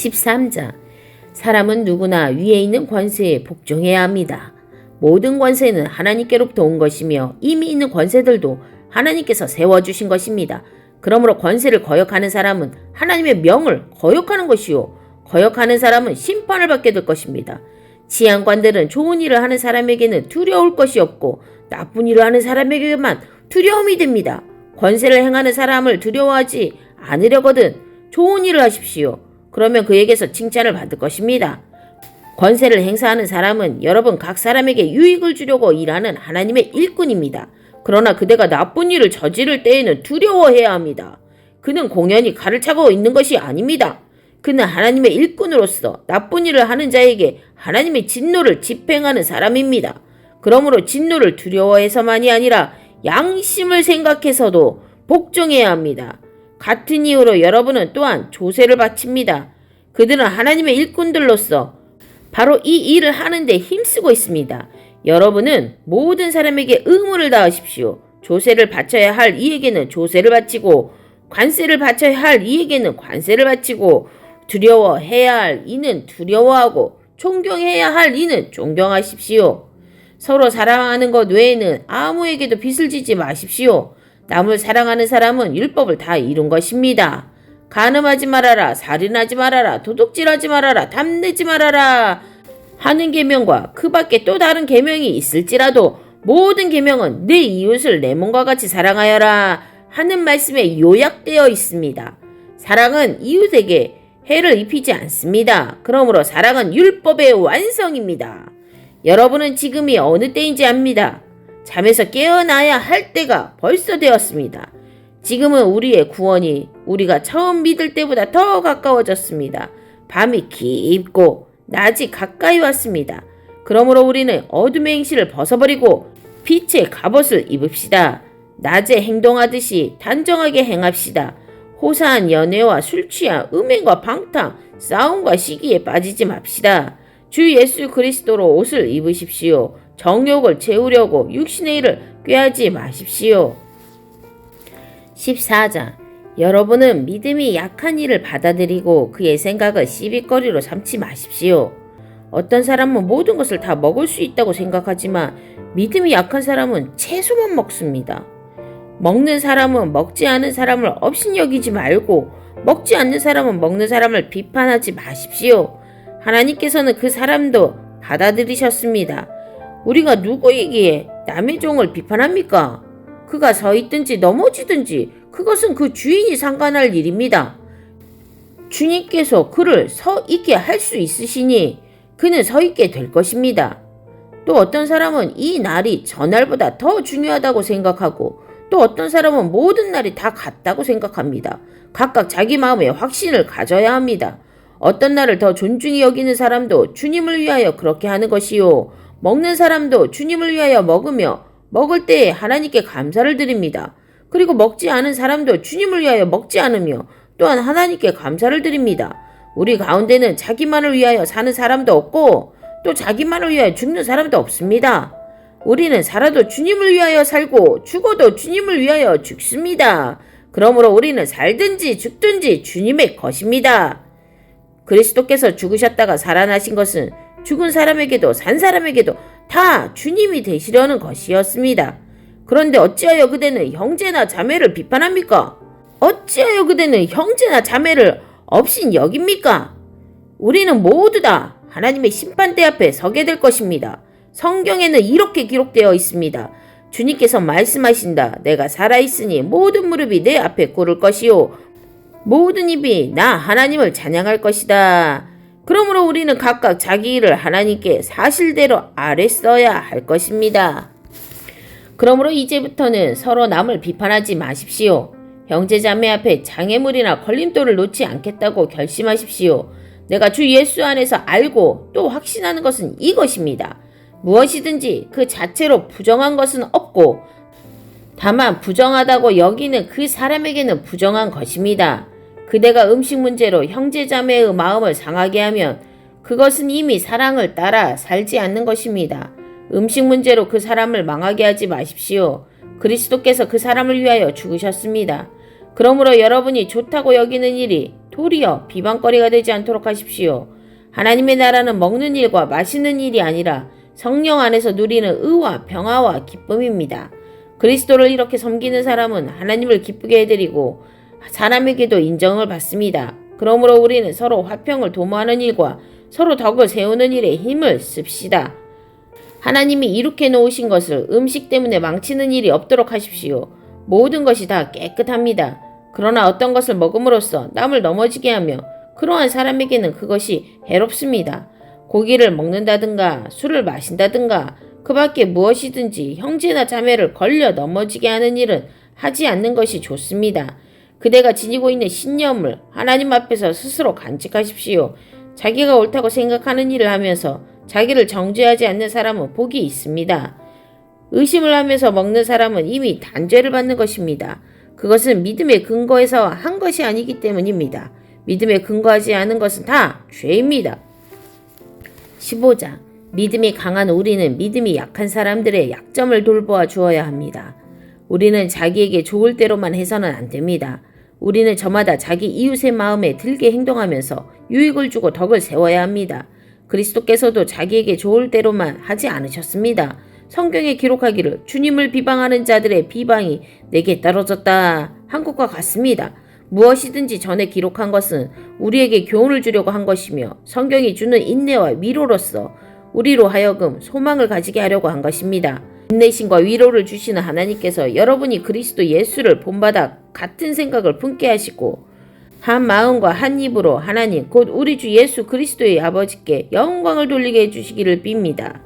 13장. 사람은 누구나 위에 있는 권세에 복종해야 합니다. 모든 권세는 하나님께로부터 온 것이며 이미 있는 권세들도 하나님께서 세워주신 것입니다. 그러므로 권세를 거역하는 사람은 하나님의 명을 거역하는 것이요, 거역하는 사람은 심판을 받게 될 것입니다. 지향관들은 좋은 일을 하는 사람에게는 두려울 것이 없고 나쁜 일을 하는 사람에게만 두려움이 됩니다. 권세를 행하는 사람을 두려워하지 않으려거든 좋은 일을 하십시오. 그러면 그에게서 칭찬을 받을 것입니다. 권세를 행사하는 사람은 여러분 각 사람에게 유익을 주려고 일하는 하나님의 일꾼입니다. 그러나 그대가 나쁜 일을 저지를 때에는 두려워해야 합니다. 그는 공연히 칼을 차고 있는 것이 아닙니다. 그는 하나님의 일꾼으로서 나쁜 일을 하는 자에게 하나님의 진노를 집행하는 사람입니다. 그러므로 진노를 두려워해서만이 아니라 양심을 생각해서도 복종해야 합니다. 같은 이유로 여러분은 또한 조세를 바칩니다. 그들은 하나님의 일꾼들로서 바로 이 일을 하는데 힘쓰고 있습니다. 여러분은 모든 사람에게 의무를 다하십시오. 조세를 바쳐야 할 이에게는 조세를 바치고 관세를 바쳐야 할 이에게는 관세를 바치고 두려워해야 할 이는 두려워하고 존경해야 할 이는 존경하십시오. 서로 사랑하는 것 외에는 아무에게도 빚을 지지 마십시오. 남을 사랑하는 사람은 율법을 다 이룬 것입니다. 간음하지 말아라, 살인하지 말아라, 도둑질하지 말아라, 담내지 말아라 하는 계명과 그 밖에 또 다른 계명이 있을지라도 모든 계명은 내 이웃을 내 몸과 같이 사랑하여라 하는 말씀에 요약되어 있습니다. 사랑은 이웃에게 해를 입히지 않습니다. 그러므로 사랑은 율법의 완성입니다. 여러분은 지금이 어느 때인지 압니다. 잠에서 깨어나야 할 때가 벌써 되었습니다. 지금은 우리의 구원이 우리가 처음 믿을 때보다 더 가까워졌습니다. 밤이 깊고 낮이 가까이 왔습니다. 그러므로 우리는 어둠의 행실을 벗어버리고 빛의 갑옷을 입읍시다. 낮에 행동하듯이 단정하게 행합시다. 호사한 연애와 술 취한 음행과 방탕, 싸움과 시기에 빠지지 맙시다. 주 예수 그리스도로 옷을 입으십시오. 정욕을 채우려고 육신의 일을 꾀하지 마십시오. 14장. 여러분은 믿음이 약한 이를 받아들이고 그의 생각을 시비거리로 삼지 마십시오. 어떤 사람은 모든 것을 다 먹을 수 있다고 생각하지만 믿음이 약한 사람은 채소만 먹습니다. 먹는 사람은 먹지 않은 사람을 업신여기지 말고 먹지 않는 사람은 먹는 사람을 비판하지 마십시오. 하나님께서는 그 사람도 받아들이셨습니다. 우리가 누구이기에 남의 종을 비판합니까? 그가 서 있든지 넘어지든지 그것은 그 주인이 상관할 일입니다. 주님께서 그를 서 있게 할 수 있으시니 그는 서 있게 될 것입니다. 또 어떤 사람은 이 날이 전날보다 더 중요하다고 생각하고 또 어떤 사람은 모든 날이 다 같다고 생각합니다. 각각 자기 마음에 확신을 가져야 합니다. 어떤 날을 더 존중히 여기는 사람도 주님을 위하여 그렇게 하는 것이요. 먹는 사람도 주님을 위하여 먹으며 먹을 때에 하나님께 감사를 드립니다. 그리고 먹지 않은 사람도 주님을 위하여 먹지 않으며 또한 하나님께 감사를 드립니다. 우리 가운데는 자기만을 위하여 사는 사람도 없고 또 자기만을 위하여 죽는 사람도 없습니다. 우리는 살아도 주님을 위하여 살고 죽어도 주님을 위하여 죽습니다. 그러므로 우리는 살든지 죽든지 주님의 것입니다. 그리스도께서 죽으셨다가 살아나신 것은 죽은 사람에게도 산 사람에게도 다 주님이 되시려는 것이었습니다. 그런데 어찌하여 그대는 형제나 자매를 비판합니까? 어찌하여 그대는 형제나 자매를 업신 여깁니까? 우리는 모두 다 하나님의 심판대 앞에 서게 될 것입니다. 성경에는 이렇게 기록되어 있습니다. 주님께서 말씀하신다. 내가 살아있으니 모든 무릎이 내 앞에 꿇을 것이요 모든 입이 나 하나님을 찬양할 것이다. 그러므로 우리는 각각 자기 일을 하나님께 사실대로 아뢰어야 할 것입니다. 그러므로 이제부터는 서로 남을 비판하지 마십시오. 형제자매 앞에 장애물이나 걸림돌을 놓지 않겠다고 결심하십시오. 내가 주 예수 안에서 알고 또 확신하는 것은 이것입니다. 무엇이든지 그 자체로 부정한 것은 없고 다만 부정하다고 여기는 그 사람에게는 부정한 것입니다. 그대가 음식 문제로 형제자매의 마음을 상하게 하면 그것은 이미 사랑을 따라 살지 않는 것입니다. 음식 문제로 그 사람을 망하게 하지 마십시오. 그리스도께서 그 사람을 위하여 죽으셨습니다. 그러므로 여러분이 좋다고 여기는 일이 도리어 비방거리가 되지 않도록 하십시오. 하나님의 나라는 먹는 일과 마시는 일이 아니라 성령 안에서 누리는 의와 평화와 기쁨입니다. 그리스도를 이렇게 섬기는 사람은 하나님을 기쁘게 해드리고 사람에게도 인정을 받습니다. 그러므로 우리는 서로 화평을 도모하는 일과 서로 덕을 세우는 일에 힘을 씁시다. 하나님이 이룩해 놓으신 것을 음식 때문에 망치는 일이 없도록 하십시오. 모든 것이 다 깨끗합니다. 그러나 어떤 것을 먹음으로써 남을 넘어지게 하며 그러한 사람에게는 그것이 해롭습니다. 고기를 먹는다든가 술을 마신다든가 그 밖에 무엇이든지 형제나 자매를 걸려 넘어지게 하는 일은 하지 않는 것이 좋습니다. 그대가 지니고 있는 신념을 하나님 앞에서 스스로 간직하십시오. 자기가 옳다고 생각하는 일을 하면서 자기를 정죄하지 않는 사람은 복이 있습니다. 의심을 하면서 먹는 사람은 이미 단죄를 받는 것입니다. 그것은 믿음의 근거에서 한 것이 아니기 때문입니다. 믿음에 근거하지 않은 것은 다 죄입니다. 15장. 믿음이 강한 우리는 믿음이 약한 사람들의 약점을 돌보아 주어야 합니다. 우리는 자기에게 좋을 대로만 해서는 안 됩니다. 우리는 저마다 자기 이웃의 마음에 들게 행동하면서 유익을 주고 덕을 세워야 합니다. 그리스도께서도 자기에게 좋을 대로만 하지 않으셨습니다. 성경에 기록하기를 주님을 비방하는 자들의 비방이 내게 떨어졌다 한 것과 같습니다. 무엇이든지 전에 기록한 것은 우리에게 교훈을 주려고 한 것이며 성경이 주는 인내와 위로로서 우리로 하여금 소망을 가지게 하려고 한 것입니다. 인내심과 위로를 주시는 하나님께서 여러분이 그리스도 예수를 본받아 같은 생각을 품게 하시고 한 마음과 한 입으로 하나님 곧 우리 주 예수 그리스도의 아버지께 영광을 돌리게 해주시기를 빕니다.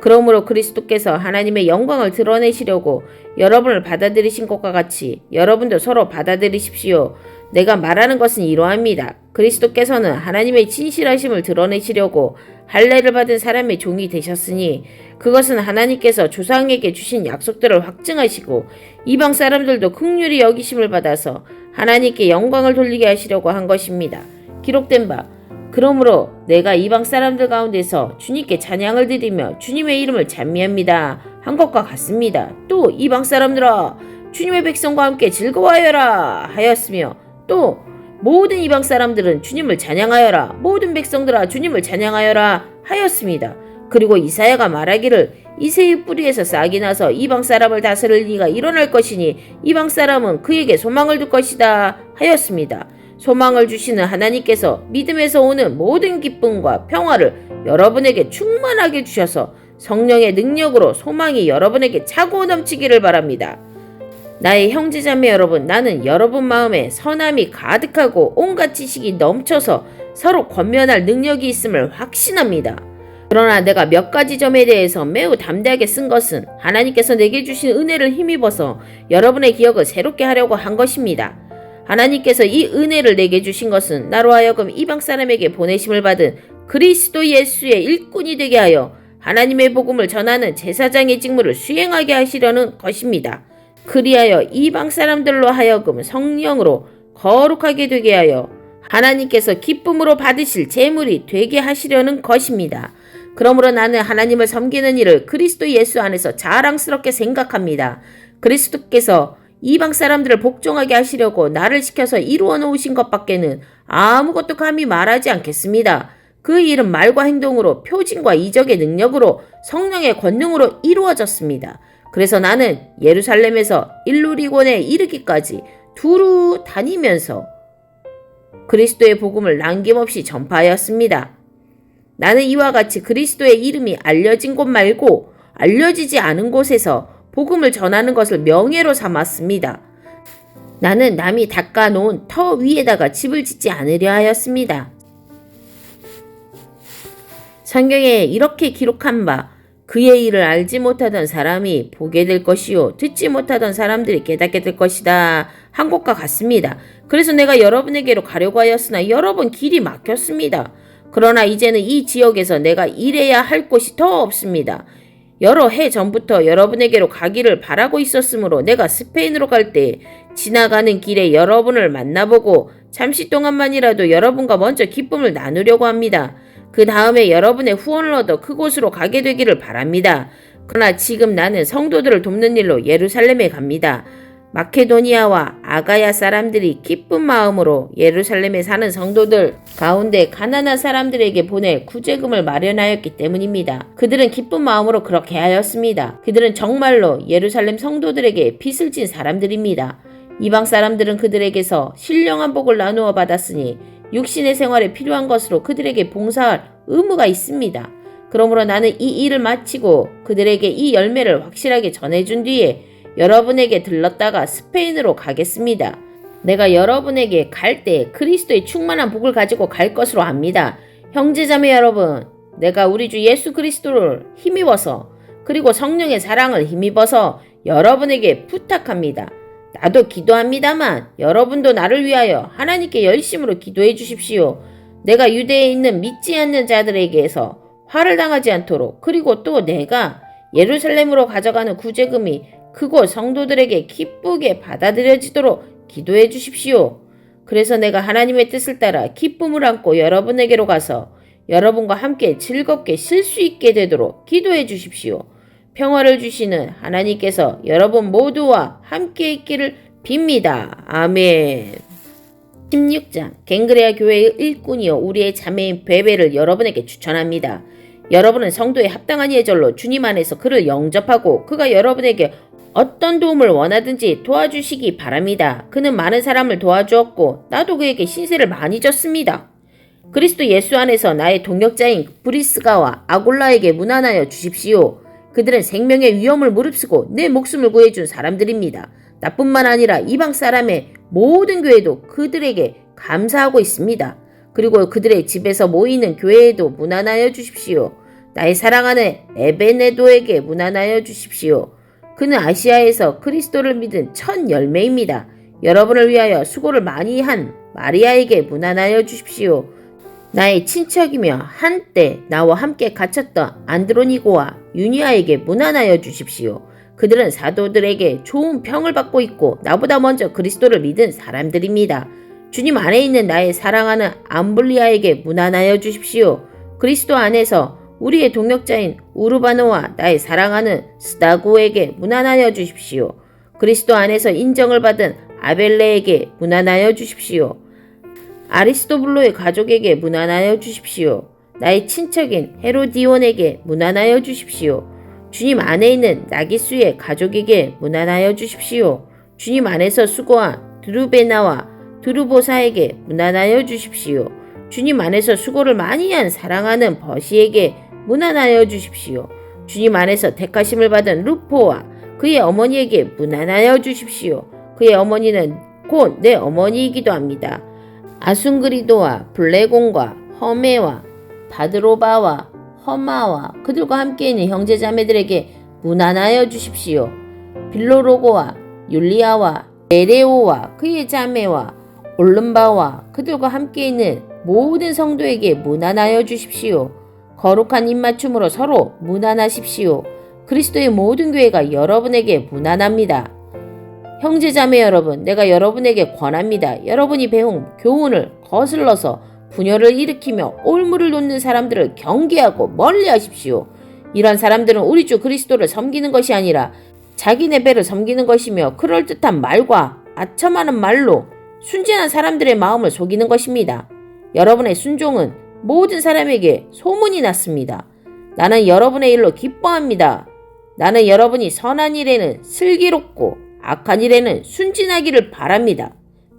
그러므로 그리스도께서 하나님의 영광을 드러내시려고 여러분을 받아들이신 것과 같이 여러분도 서로 받아들이십시오. 내가 말하는 것은 이러합니다. 그리스도께서는 하나님의 진실하심을 드러내시려고 할례를 받은 사람의 종이 되셨으니 그것은 하나님께서 조상에게 주신 약속들을 확증하시고 이방 사람들도 긍휼히 여기심을 받아서 하나님께 영광을 돌리게 하시려고 한 것입니다. 기록된 바 그러므로 내가 이방 사람들 가운데서 주님께 찬양을 드리며 주님의 이름을 찬미합니다 한 것과 같습니다. 또 이방 사람들아 주님의 백성과 함께 즐거워하여라 하였으며 또 모든 이방 사람들은 주님을 찬양하여라 모든 백성들아 주님을 찬양하여라 하였습니다. 그리고 이사야가 말하기를 이새의 뿌리에서 싹이 나서 이방 사람을 다스릴 이가 일어날 것이니 이방 사람은 그에게 소망을 둘 것이다 하였습니다. 소망을 주시는 하나님께서 믿음에서 오는 모든 기쁨과 평화를 여러분에게 충만하게 주셔서 성령의 능력으로 소망이 여러분에게 차고 넘치기를 바랍니다. 나의 형제자매 여러분, 나는 여러분 마음에 선함이 가득하고 온갖 지식이 넘쳐서 서로 권면할 능력이 있음을 확신합니다. 그러나 내가 몇 가지 점에 대해서 매우 담대하게 쓴 것은 하나님께서 내게 주신 은혜를 힘입어서 여러분의 기억을 새롭게 하려고 한 것입니다. 하나님께서 이 은혜를 내게 주신 것은 나로 하여금 이방 사람에게 보내심을 받은 그리스도 예수의 일꾼이 되게 하여 하나님의 복음을 전하는 제사장의 직무를 수행하게 하시려는 것입니다. 그리하여 이방 사람들로 하여금 성령으로 거룩하게 되게 하여 하나님께서 기쁨으로 받으실 제물이 되게 하시려는 것입니다. 그러므로 나는 하나님을 섬기는 일을 그리스도 예수 안에서 자랑스럽게 생각합니다. 그리스도께서 이방 사람들을 복종하게 하시려고 나를 시켜서 이루어 놓으신 것밖에는 아무것도 감히 말하지 않겠습니다. 그 일은 말과 행동으로 표징과 이적의 능력으로 성령의 권능으로 이루어졌습니다. 그래서 나는 예루살렘에서 일루리곤에 이르기까지 두루 다니면서 그리스도의 복음을 남김없이 전파하였습니다. 나는 이와 같이 그리스도의 이름이 알려진 곳 말고 알려지지 않은 곳에서 복음을 전하는 것을 명예로 삼았습니다. 나는 남이 닦아놓은 터 위에다가 집을 짓지 않으려 하였습니다. 성경에 이렇게 기록한 바 그의 일을 알지 못하던 사람이 보게 될 것이요 듣지 못하던 사람들이 깨닫게 될 것이다 한 것과 같습니다. 그래서 내가 여러분에게로 가려고 하였으나 여러분 길이 막혔습니다. 그러나 이제는 이 지역에서 내가 일해야 할 곳이 더 없습니다. 여러 해 전부터 여러분에게로 가기를 바라고 있었으므로 내가 스페인으로 갈 때 지나가는 길에 여러분을 만나보고 잠시 동안만이라도 여러분과 먼저 기쁨을 나누려고 합니다. 그 다음에 여러분의 후원을 얻어 그곳으로 가게 되기를 바랍니다. 그러나 지금 나는 성도들을 돕는 일로 예루살렘에 갑니다. 마케도니아와 아가야 사람들이 기쁜 마음으로 예루살렘에 사는 성도들 가운데 가난한 사람들에게 보낼 구제금을 마련하였기 때문입니다. 그들은 기쁜 마음으로 그렇게 하였습니다. 그들은 정말로 예루살렘 성도들에게 빚을 진 사람들입니다. 이방 사람들은 그들에게서 신령한 복을 나누어 받았으니 육신의 생활에 필요한 것으로 그들에게 봉사할 의무가 있습니다. 그러므로 나는 이 일을 마치고 그들에게 이 열매를 확실하게 전해준 뒤에 여러분에게 들렀다가 스페인으로 가겠습니다. 내가 여러분에게 갈 때 그리스도의 충만한 복을 가지고 갈 것으로 압니다. 형제자매 여러분, 내가 우리 주 예수 그리스도를 힘입어서 그리고 성령의 사랑을 힘입어서 여러분에게 부탁합니다. 나도 기도합니다만 여러분도 나를 위하여 하나님께 열심으로 기도해 주십시오. 내가 유대에 있는 믿지 않는 자들에게서 화를 당하지 않도록, 그리고 또 내가 예루살렘으로 가져가는 구제금이 그곳 성도들에게 기쁘게 받아들여지도록 기도해 주십시오. 그래서 내가 하나님의 뜻을 따라 기쁨을 안고 여러분에게로 가서 여러분과 함께 즐겁게 쉴 수 있게 되도록 기도해 주십시오. 평화를 주시는 하나님께서 여러분 모두와 함께 있기를 빕니다. 아멘. 16장 갱그레아 교회의 일꾼이요 우리의 자매인 베베를 여러분에게 추천합니다. 여러분은 성도의 합당한 예절로 주님 안에서 그를 영접하고 그가 여러분에게 어떤 도움을 원하든지 도와주시기 바랍니다. 그는 많은 사람을 도와주었고 나도 그에게 신세를 많이 졌습니다. 그리스도 예수 안에서 나의 동역자인 브리스가와 아골라에게 문안하여 주십시오. 그들은 생명의 위험을 무릅쓰고 내 목숨을 구해준 사람들입니다. 나뿐만 아니라 이방 사람의 모든 교회도 그들에게 감사하고 있습니다. 그리고 그들의 집에서 모이는 교회에도 문안하여 주십시오. 나의 사랑하는 에베네도에게 문안하여 주십시오. 그는 아시아에서 그리스도를 믿은 첫 열매입니다. 여러분을 위하여 수고를 많이 한 마리아에게 문안하여 주십시오. 나의 친척이며 한때 나와 함께 갇혔던 안드로니고와 유니아에게 문안하여 주십시오. 그들은 사도들에게 좋은 평을 받고 있고 나보다 먼저 그리스도를 믿은 사람들입니다. 주님 안에 있는 나의 사랑하는 암블리아에게 문안하여 주십시오. 그리스도 안에서 우리의 동역자인 우르바노와 나의 사랑하는 스다구에게 문안하여 주십시오. 그리스도 안에서 인정을 받은 아벨레에게 문안하여 주십시오. 아리스토블로의 가족에게 문안하여 주십시오. 나의 친척인 헤로디온에게 문안하여 주십시오. 주님 안에 있는 나기수의 가족에게 문안하여 주십시오. 주님 안에서 수고한 드루베나와 드루보사에게 문안하여 주십시오. 주님 안에서 수고를 많이 한 사랑하는 버시에게 문안하여 주십시오. 주님 안에서 택하심을 받은 루포와 그의 어머니에게 문안하여 주십시오. 그의 어머니는 곧 내 어머니이기도 합니다. 아순그리도와 블레곤과 허메와 바드로바와 허마와 그들과 함께 있는 형제자매들에게 문안하여 주십시오. 빌로로고와 율리아와 에레오와 그의 자매와 올름바와 그들과 함께 있는 모든 성도에게 문안하여 주십시오. 거룩한 입맞춤으로 서로 문안하십시오. 그리스도의 모든 교회가 여러분에게 문안합니다. 형제자매 여러분, 내가 여러분에게 권합니다. 여러분이 배운 교훈을 거슬러서 분열을 일으키며 올무를 놓는 사람들을 경계하고 멀리하십시오. 이런 사람들은 우리 주 그리스도를 섬기는 것이 아니라 자기네 배를 섬기는 것이며 그럴듯한 말과 아첨하는 말로 순진한 사람들의 마음을 속이는 것입니다. 여러분의 순종은 모든 사람에게 소문이 났습니다. 나는 여러분의 일로 기뻐합니다. 나는 여러분이 선한 일에는 슬기롭고 악한 일에는 순진하기를 바랍니다.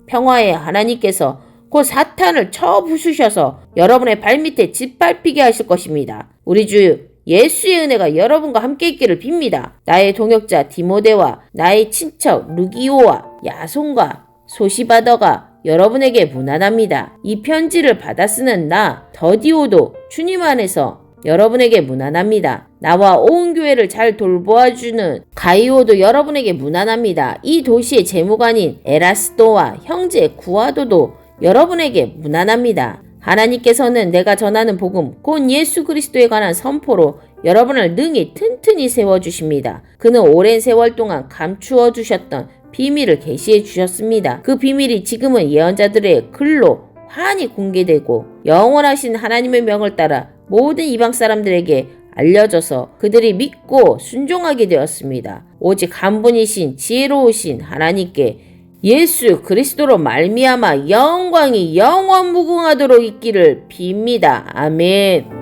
평화의 하나님께서 곧 사탄을 쳐 부수셔서 여러분의 발밑에 짓밟히게 하실 것입니다. 우리 주 예수의 은혜가 여러분과 함께 있기를 빕니다. 나의 동역자 디모데와 나의 친척 루기오와 야손과 소시바더가 여러분에게 문안합니다. 이 편지를 받아 쓰는 나 더디오도 주님 안에서 여러분에게 문안합니다. 나와 온 교회를 잘 돌보아주는 가이오도 여러분에게 문안합니다. 이 도시의 재무관인 에라스도와 형제 구아도도 여러분에게 문안합니다. 하나님께서는 내가 전하는 복음 곧 예수 그리스도에 관한 선포로 여러분을 능히 튼튼히 세워주십니다. 그는 오랜 세월 동안 감추어 주셨던 비밀을 계시해 주셨습니다. 그 비밀이 지금은 예언자들의 글로 환히 공개되고 영원하신 하나님의 명을 따라 모든 이방 사람들에게 알려져서 그들이 믿고 순종하게 되었습니다. 오직 한 분이신 지혜로우신 하나님께 예수 그리스도로 말미암아 영광이 영원 무궁하도록 있기를 빕니다. 아멘.